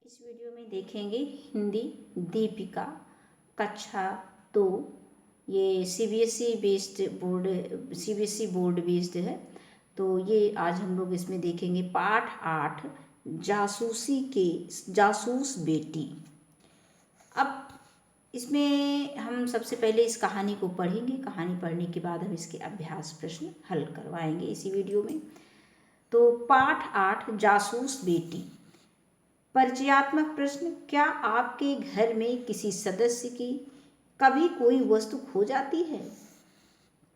इस वीडियो में देखेंगे हिंदी दीपिका कक्षा 2। ये सीबीएसई बोर्ड बेस्ड है। तो ये आज हम लोग इसमें देखेंगे पाठ 8 जासूस बेटी। अब इसमें हम सबसे पहले इस कहानी को पढ़ेंगे। कहानी पढ़ने के बाद हम इसके अभ्यास प्रश्न हल करवाएंगे इसी वीडियो में। तो पाठ 8 जासूस बेटी। परिचयात्मक प्रश्न। क्या आपके घर में किसी सदस्य की कभी कोई वस्तु खो जाती है?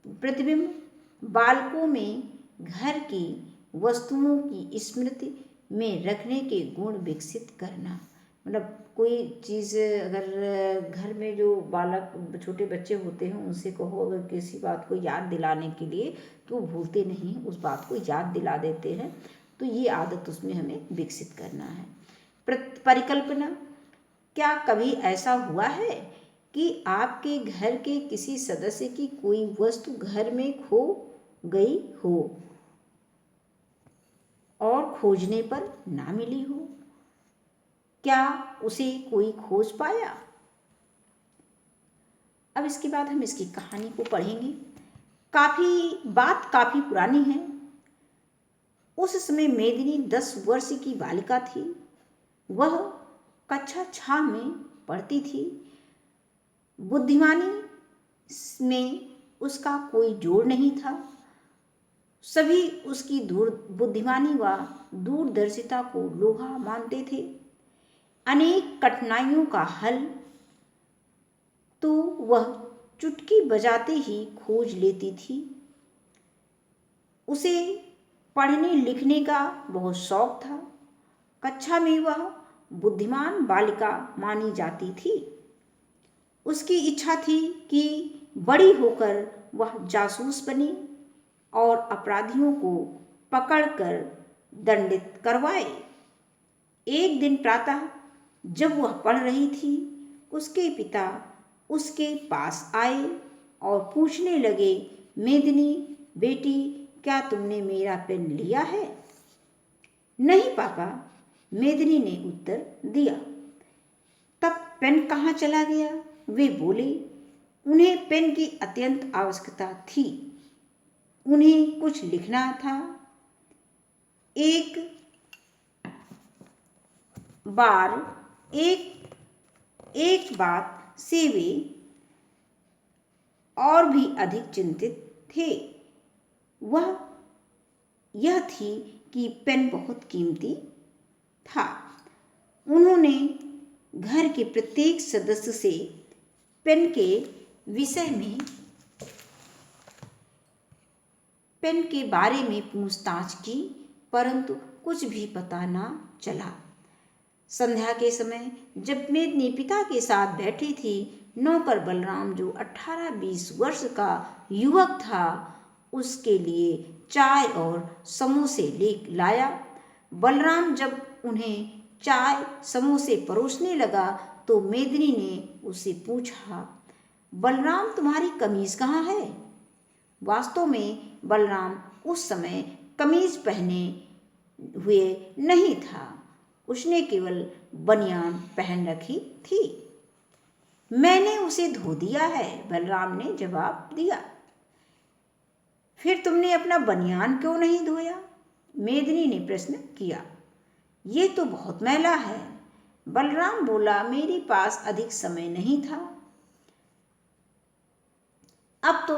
प्रतिबिंब। बालकों में घर की वस्तुओं की स्मृति में रखने के गुण विकसित करना। मतलब कोई चीज़ अगर घर में जो बालक छोटे बच्चे होते हैं उनसे कहो अगर किसी बात को याद दिलाने के लिए, तो भूलते नहीं, उस बात को याद दिला देते हैं। तो ये आदत उसमें हमें विकसित करना है। परिकल्पना। क्या कभी ऐसा हुआ है कि आपके घर के किसी सदस्य की कोई वस्तु घर में खो गई हो और खोजने पर ना मिली हो? क्या उसे कोई खोज पाया? अब इसके बाद हम इसकी कहानी को पढ़ेंगे। काफी पुरानी है। उस समय मेदिनी 10 वर्ष की बालिका थी। वह कक्षा 6 में पढ़ती थी। बुद्धिमानी में उसका कोई जोड़ नहीं था। सभी उसकी बुद्धिमानी व दूरदर्शिता को लोहा मानते थे। अनेक कठिनाइयों का हल तो वह चुटकी बजाते ही खोज लेती थी। उसे पढ़ने लिखने का बहुत शौक था। कक्षा में वह बुद्धिमान बालिका मानी जाती थी। उसकी इच्छा थी कि बड़ी होकर वह जासूस बने और अपराधियों को पकड़कर दंडित करवाए। एक दिन प्रातः जब वह पढ़ रही थी, उसके पिता उसके पास आए और पूछने लगे, मेदिनी बेटी, क्या तुमने मेरा पेन लिया है? नहीं पापा, मेदिनी ने उत्तर दिया। तब पेन कहाँ चला गया? वे बोले। उन्हें पेन की अत्यंत आवश्यकता थी। उन्हें कुछ लिखना था। एक बात से वे और भी अधिक चिंतित थे। वह यह थी कि पेन बहुत कीमती था। उन्होंने घर के प्रत्येक सदस्य से पेन के बारे में पूछताछ की, परंतु कुछ भी पता न चला। संध्या के समय जब मेदिनी पिता के साथ बैठी थी, नौकर बलराम जो 18-20 वर्ष का युवक था, उसके लिए चाय और समोसे ले लाया। बलराम जब उन्हें चाय समोसे परोसने लगा तो मेदिनी ने उससे पूछा, बलराम तुम्हारी कमीज कहाँ है? वास्तव में बलराम उस समय कमीज पहने हुए नहीं था। उसने केवल बनियान पहन रखी थी। मैंने उसे धो दिया है, बलराम ने जवाब दिया। फिर तुमने अपना बनियान क्यों नहीं धोया? मेदिनी ने प्रश्न किया। ये तो बहुत मैला है, बलराम बोला। मेरे पास अधिक समय नहीं था। अब तो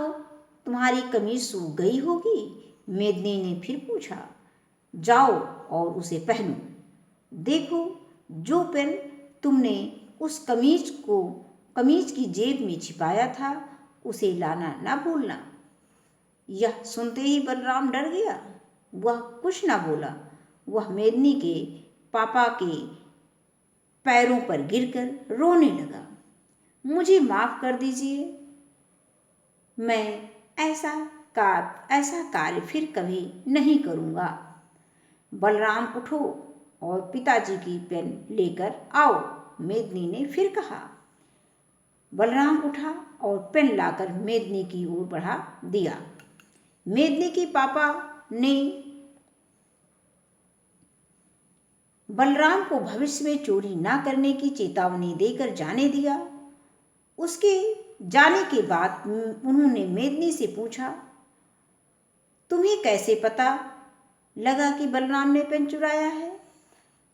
तुम्हारी कमीज सूख गई होगी, मेदिनी ने फिर पूछा। जाओ और उसे पहनो। देखो, जो पेन तुमने उस कमीज की जेब में छिपाया था, उसे लाना ना भूलना। यह सुनते ही बलराम डर गया। वह कुछ न बोला। वह मेदिनी के पापा के पैरों पर गिरकर रोने लगा। मुझे माफ कर दीजिए, मैं ऐसा कार्य फिर कभी नहीं करूँगा। बलराम उठो और पिताजी की पेन लेकर आओ, मेदिनी ने फिर कहा। बलराम उठा और पेन लाकर मेदिनी की ओर बढ़ा दिया। मेदिनी के पापा ने बलराम को भविष्य में चोरी ना करने की चेतावनी देकर जाने दिया। उसके जाने के बाद उन्होंने मेदिनी से पूछा, तुम्हें कैसे पता लगा कि बलराम ने पेन चुराया है?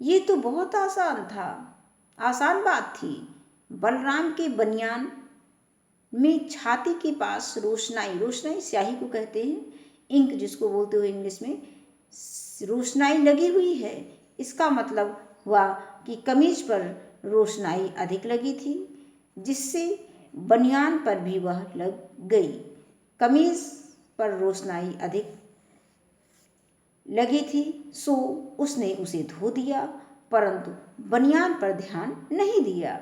ये तो बहुत आसान बात थी। बलराम के बनियान में छाती के पास रोशनाई स्याही को कहते हैं, इंक जिसको बोलते हो इंग्लिश में, रोशनाई लगी हुई है। इसका मतलब हुआ कि कमीज पर रोशनाई अधिक लगी थी, जिससे बनियान पर भी वह लग गई। कमीज पर रोशनाई अधिक लगी थी, सो उसने उसे धो दिया, परंतु बनियान पर ध्यान नहीं दिया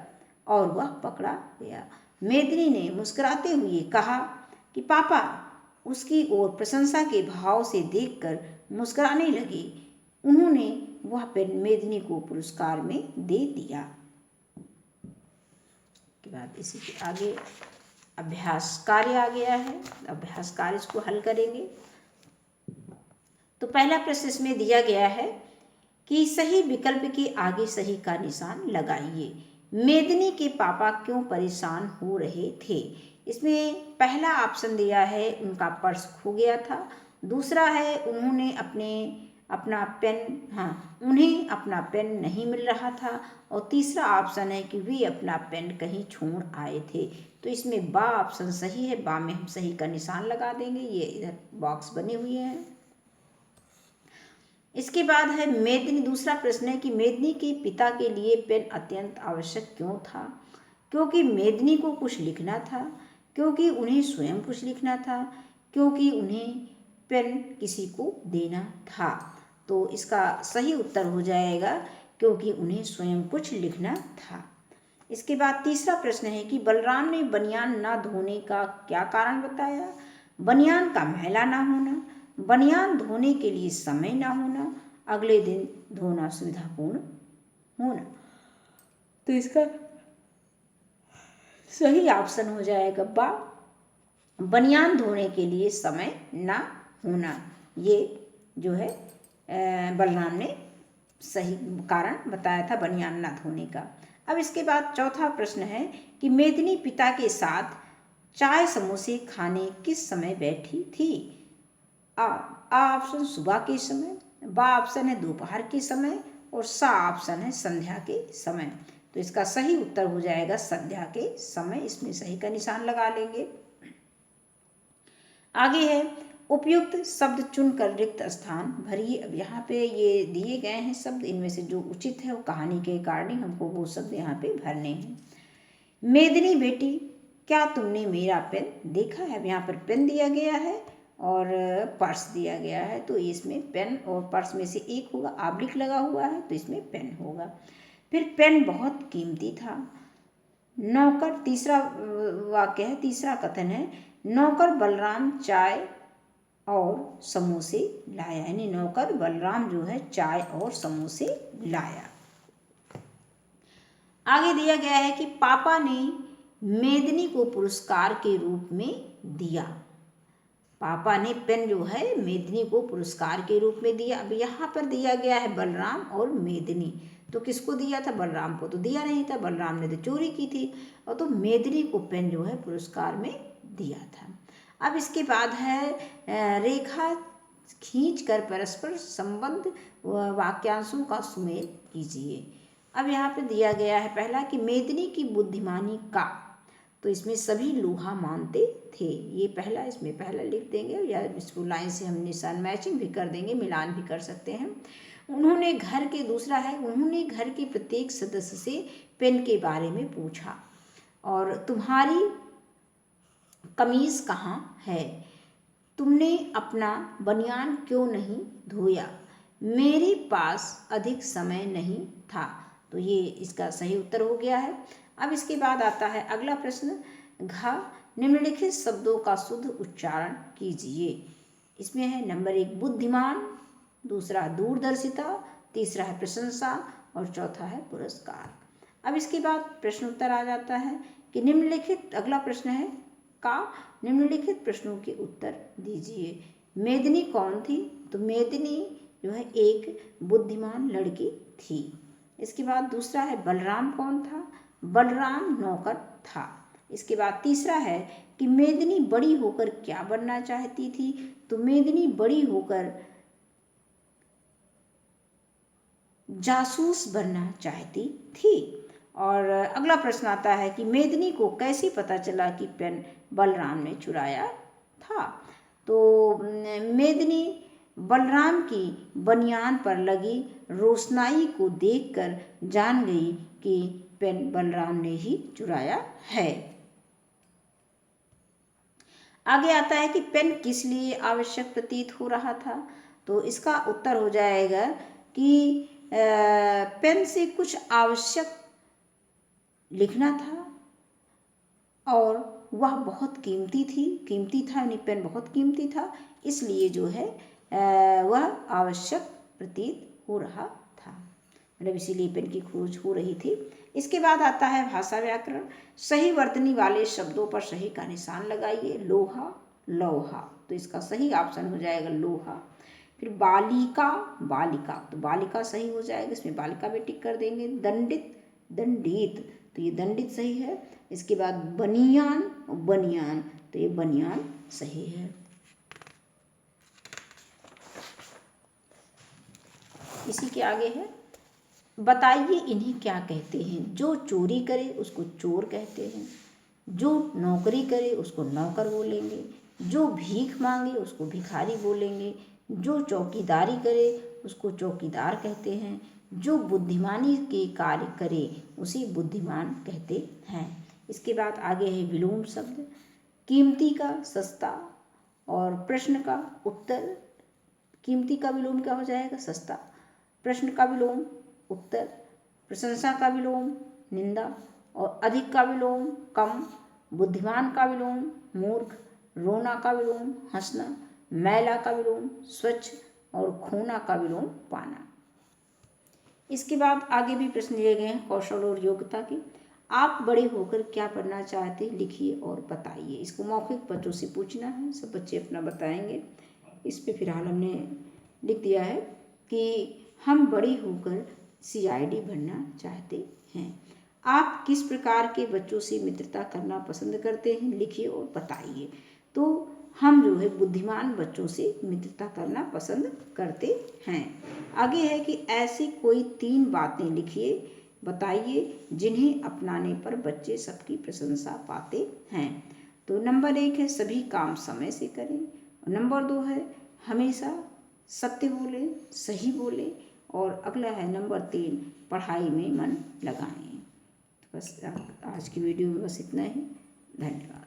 और वह पकड़ा गया। मेदिनी ने मुस्कुराते हुए कहा कि पापा उसकी ओर प्रशंसा के भाव से देखकर मुस्कुराने लगे। उन्होंने वह पेन मेदिनी को पुरस्कार में दे दिया। के बाद इसी के आगे अभ्यास कार्य आ गया है। अभ्यास कार्य इसको हल करेंगे। तो पहला प्रश्न इसमें दिया गया है कि सही विकल्प के आगे सही का निशान लगाइए। मेदिनी के पापा क्यों परेशान हो रहे थे? इसमें पहला ऑप्शन दिया है उनका पर्स खो गया था। दूसरा है उन्हें अपना पेन नहीं मिल रहा था। और तीसरा ऑप्शन है कि वे अपना पेन कहीं छोड़ आए थे। तो इसमें बा ऑप्शन सही है। बा में हम सही का निशान लगा देंगे। ये इधर बॉक्स बने हुए हैं। इसके बाद है मेदिनी। दूसरा प्रश्न है कि मेदिनी के पिता के लिए पेन अत्यंत आवश्यक क्यों था? क्योंकि मेदिनी को कुछ लिखना था, क्योंकि उन्हें स्वयं कुछ लिखना था, क्योंकि उन्हें पेन किसी को देना था। तो इसका सही उत्तर हो जाएगा क्योंकि उन्हें स्वयं कुछ लिखना था। इसके बाद तीसरा प्रश्न है कि बलराम ने बनियान ना धोने का क्या कारण बताया? बनियान का मैला ना होना, बनियान धोने के लिए समय ना होना, अगले दिन धोना सुविधापूर्ण होना। तो इसका सही ऑप्शन हो जाएगा बा, बनियान धोने के लिए समय ना होना। ये जो है बलराम ने सही कारण बताया था बनियान ना धोने का। अब इसके बाद चौथा प्रश्न है कि मेदिनी पिता के साथ चाय समोसे खाने किस समय बैठी थी? आ ऑप्शन सुबह के समय, बा ऑप्शन है दोपहर के समय और सा ऑप्शन है संध्या के समय। तो इसका सही उत्तर हो जाएगा संध्या के समय। इसमें सही का निशान लगा लेंगे। आगे है उपयुक्त शब्द चुनकर रिक्त स्थान भरिए। अब यहाँ पे ये दिए गए हैं शब्द, इनमें से जो उचित है वो कहानी के अकॉर्डिंग हमको वो शब्द यहाँ पे भरने हैं। मेदिनी बेटी, क्या तुमने मेरा पेन देखा है? अब यहाँ पर पेन दिया गया है और पर्स दिया गया है। तो इसमें पेन और पर्स में से एक होगा, ऑब्लिक लगा हुआ है तो इसमें पेन होगा। फिर पेन बहुत कीमती था। नौकर, तीसरा वाक्य है, तीसरा कथन है नौकर बलराम चाय और समोसे लाया, यानी नौकर बलराम जो है चाय और समोसे लाया। आगे दिया गया है कि पापा ने मेदिनी को पुरस्कार के रूप में दिया। पापा ने पेन जो है मेदिनी को पुरस्कार के रूप में दिया। अब यहाँ पर दिया गया है बलराम और मेदिनी, तो किसको दिया था? बलराम को तो दिया नहीं था, बलराम ने तो चोरी की थी। और तो मेदिनी को पेन जो है पुरस्कार में दिया था। अब इसके बाद है रेखा खींचकर परस्पर संबंध वाक्यांशों का सुमेल कीजिए। अब यहाँ पे दिया गया है पहला कि मेदिनी की बुद्धिमानी का, तो इसमें सभी लोहा मानते थे। ये पहला, इसमें पहला लिख देंगे या इसको लाइन से हम निशान मैचिंग भी कर देंगे, मिलान भी कर सकते हैं। उन्होंने घर के, दूसरा है उन्होंने घर के प्रत्येक सदस्य से पेन के बारे में पूछा और तुम्हारी कमीज कहाँ है? तुमने अपना बनियान क्यों नहीं धोया? मेरे पास अधिक समय नहीं था। तो ये इसका सही उत्तर हो गया है। अब इसके बाद आता है अगला प्रश्न, घ निम्नलिखित शब्दों का शुद्ध उच्चारण कीजिए। इसमें है नंबर 1 बुद्धिमान, दूसरा दूरदर्शिता, तीसरा है प्रशंसा और चौथा है पुरस्कार। अब इसके बाद प्रश्न उत्तर आ जाता है कि निम्नलिखित, अगला प्रश्न है का निम्नलिखित प्रश्नों के उत्तर दीजिए। मेदिनी कौन थी? तो मेदिनी जो है एक बुद्धिमान लड़की थी। इसके बाद दूसरा है बलराम कौन था? बलराम नौकर था। इसके बाद तीसरा है कि मेदिनी बड़ी होकर क्या बनना चाहती थी? तो मेदिनी बड़ी होकर जासूस बनना चाहती थी। और अगला प्रश्न आता है कि मेदिनी को कैसे पता चला कि पेन बलराम ने चुराया था? तो मेदिनी बलराम की बनियान पर लगी रोशनाई को देखकर जान गई कि पेन बलराम ने ही चुराया है। आगे आता है कि पेन किस लिए आवश्यक प्रतीत हो रहा था? तो इसका उत्तर हो जाएगा कि पेन से कुछ आवश्यक लिखना था और वह बहुत कीमती था, यानी पेन बहुत कीमती था, इसलिए जो है वह आवश्यक प्रतीत हो रहा था, मतलब इसीलिए पेन की खोज हो रही थी। इसके बाद आता है भाषा व्याकरण। सही वर्तनी वाले शब्दों पर सही का निशान लगाइए। लोहा, लोहा, तो इसका सही ऑप्शन हो जाएगा लोहा। फिर बालिका, बालिका, तो बालिका सही हो जाएगा, इसमें बालिका भी टिक कर देंगे। दंडित, दंडित, तो ये दंडित सही है। इसके बाद बनियान, बनियान, तो ये बनियान सही है। इसी के आगे है बताइए इन्हें क्या कहते हैं? जो चोरी करे उसको चोर कहते हैं, जो नौकरी करे उसको नौकर बोलेंगे, जो भीख मांगे उसको भिखारी बोलेंगे, जो चौकीदारी करे उसको चौकीदार कहते हैं, जो बुद्धिमानी के कार्य करे उसे बुद्धिमान कहते हैं। इसके बाद आगे है विलोम शब्द। कीमती का सस्ता और प्रश्न का उत्तर। कीमती का विलोम क्या हो जाएगा? सस्ता। प्रश्न का विलोम उत्तर। प्रशंसा का विलोम निंदा और अधिक का विलोम कम। बुद्धिमान का विलोम मूर्ख। रोना का विलोम हंसना। मैला का विलोम स्वच्छ और खोना का विलोम पाना। इसके बाद आगे भी प्रश्न दिए गए हैं कौशल और योग्यता के। आप बड़े होकर क्या बनना चाहते हैं? लिखिए और बताइए। इसको मौखिक बच्चों से पूछना है, सब बच्चे अपना बताएंगे। इस पे फिलहाल हमने लिख दिया है कि हम बड़े होकर CID बनना चाहते हैं। आप किस प्रकार के बच्चों से मित्रता करना पसंद करते हैं? लिखिए और बताइए। तो हम जो है बुद्धिमान बच्चों से मित्रता करना पसंद करते हैं। आगे है कि ऐसी कोई 3 बातें लिखिए, बताइए जिन्हें अपनाने पर बच्चे सबकी प्रशंसा पाते हैं। तो नंबर 1 है सभी काम समय से करें। नंबर 2 है हमेशा सत्य बोले, सही बोले। और अगला है नंबर 3 पढ़ाई में मन लगाएं। तो बस आज की वीडियो में बस इतना ही। धन्यवाद।